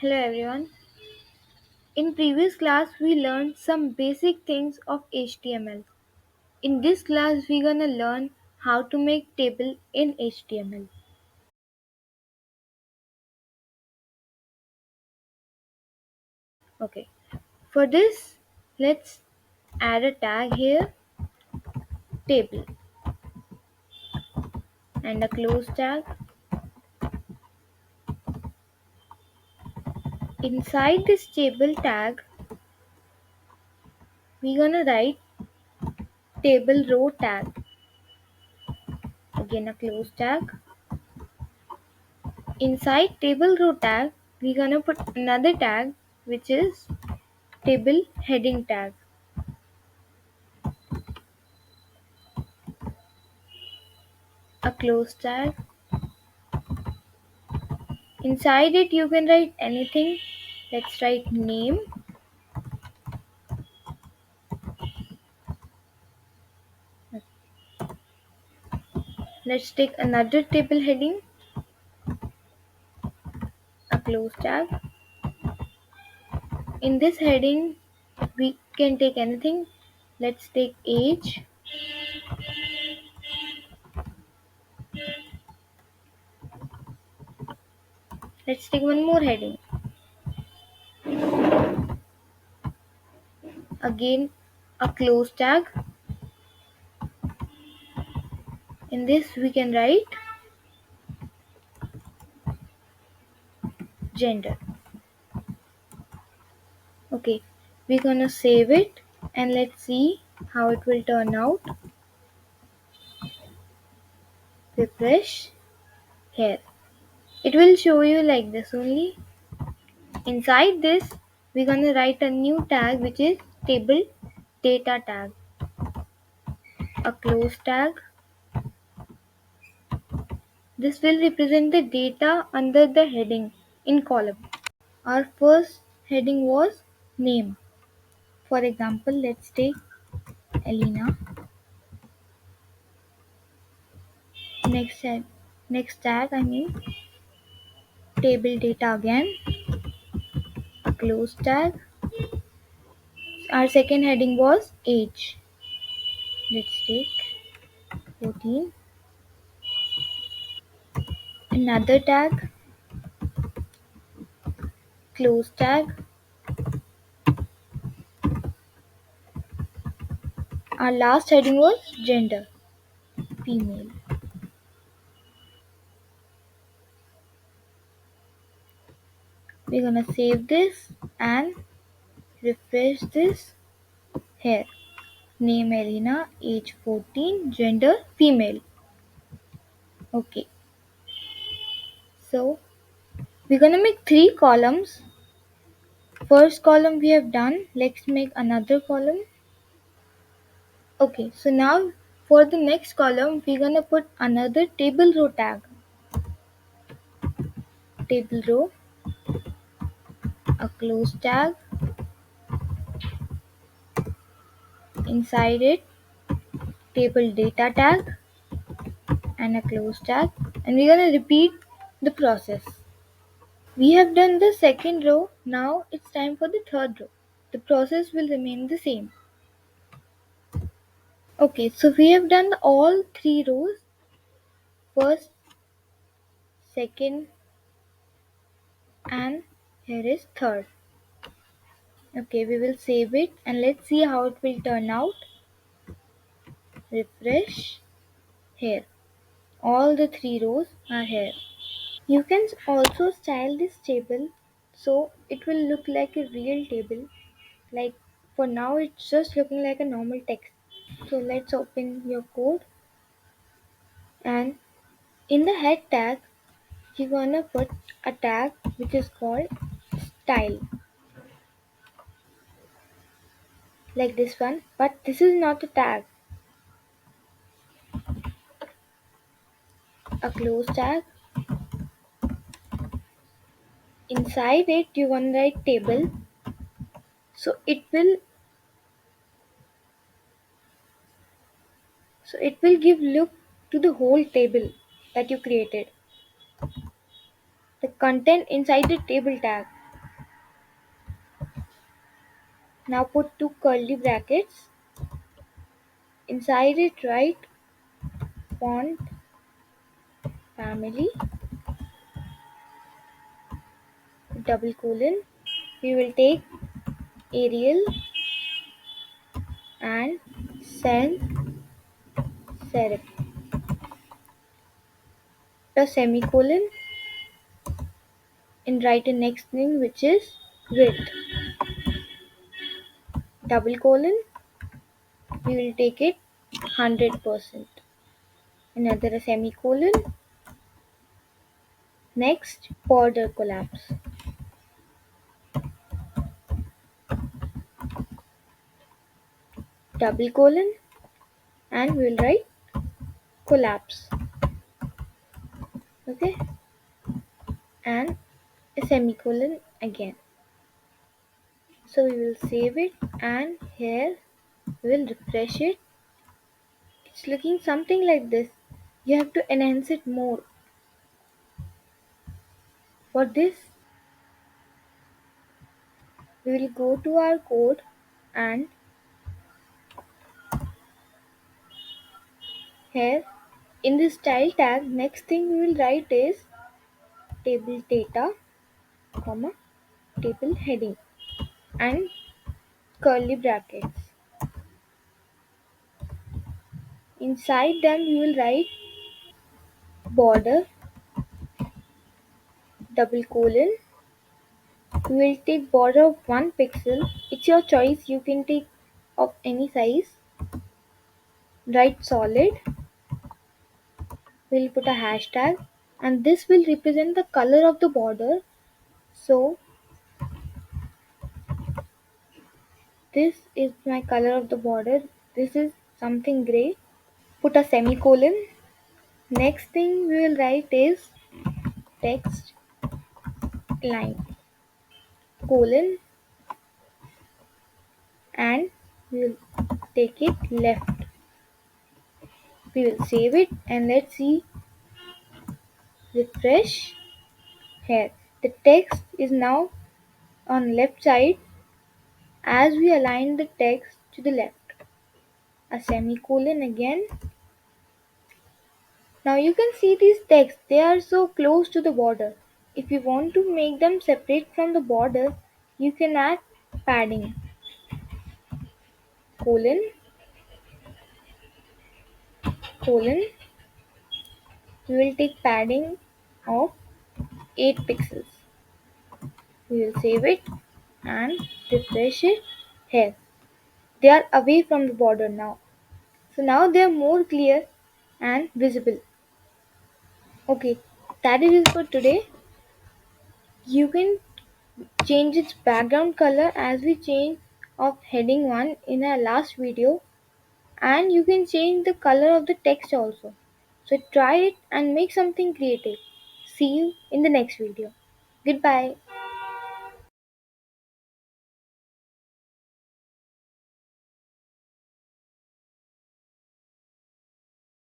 Hello everyone. In previous class we learned some basic things of HTML. In this class we're gonna learn how to make table in HTML. Okay. For this, let's add a tag here, table, and a close tag. Inside this table tag, we're gonna write table row tag. Again a close tag. Inside table row tag, we're gonna put another tag which is table heading tag. A close tag. Inside it you can write anything. Let's write name. Let's take another table heading, a close tag. In this heading we can take anything. Let's take age. Let's take one more heading. Again a close tag. In this we can write gender. Okay, we're gonna save it and let's see how it will turn out. Refresh here. It will show you like this only. Inside this, we're gonna write a new tag which is table data tag. A close tag. This will represent the data under the heading in column. Our first heading was name. For example, let's take Elena. Next tag table data again. A close tag. Our second heading was age. Let's take 14. Another tag, close tag. Our last heading was gender, female. We're gonna save this and refresh this here. Name Elena, age 14, gender female. Okay, so we're gonna make three columns. First column we have done. Let's make another column. Okay, so now for the next column we're gonna put another table row tag. Table row, a close tag. Inside it, table data tag and a close tag, and we're gonna repeat the process. We have done the second row, now it's time for the third row. The process will remain the same. Okay, so we have done all three rows, first, second, and here is third. Okay, we will save it and let's see how it will turn out. Refresh here. All the three rows are here. You can also style this table so it will look like a real table. Like for now it's just looking like a normal text. So let's open your code, and in the head tag you're gonna put a tag which is called style, like this one, but this is not a tag. A close tag. Inside it you wanna write table, so it will give look to the whole table that you created. The content inside the table tag. Now put two curly brackets. Inside it write font family double colon. We will take Arial and sans serif. The semicolon and write the next thing which is width. Double colon, we will take it 100%. Another semicolon. Next, border collapse. Double colon and we will write collapse. Okay, and a semicolon again. So we will save it and here we will refresh it. It's looking something like this. You have to enhance it more. For this, we will go to our code and here in the style tag, next thing we will write is table data, comma, table heading and curly brackets. Inside them we will write border double colon. We will take border of 1 pixel. It's your choice. You can take of any size. Write solid. We'll put a hashtag and this will represent the color of the border. So this is my color of the border. This is something gray. Put a semicolon. Next thing we will write is text line colon and we will take it left. We will save it and let's see, refresh. Here the text is now on left side as we align the text to the left. A semicolon again. Now you can see these texts, they are so close to the border. If you want to make them separate from the border, you can add padding colon colon. We will take padding of 8 pixels. We will save it and refresh it. Here they are away from the border now. So now they are more clear and visible. Okay, that is it for today. You can change its background color as we changed of heading 1 in our last video, and you can change the color of the text also. So try it and make something creative. See you in the next video. Goodbye.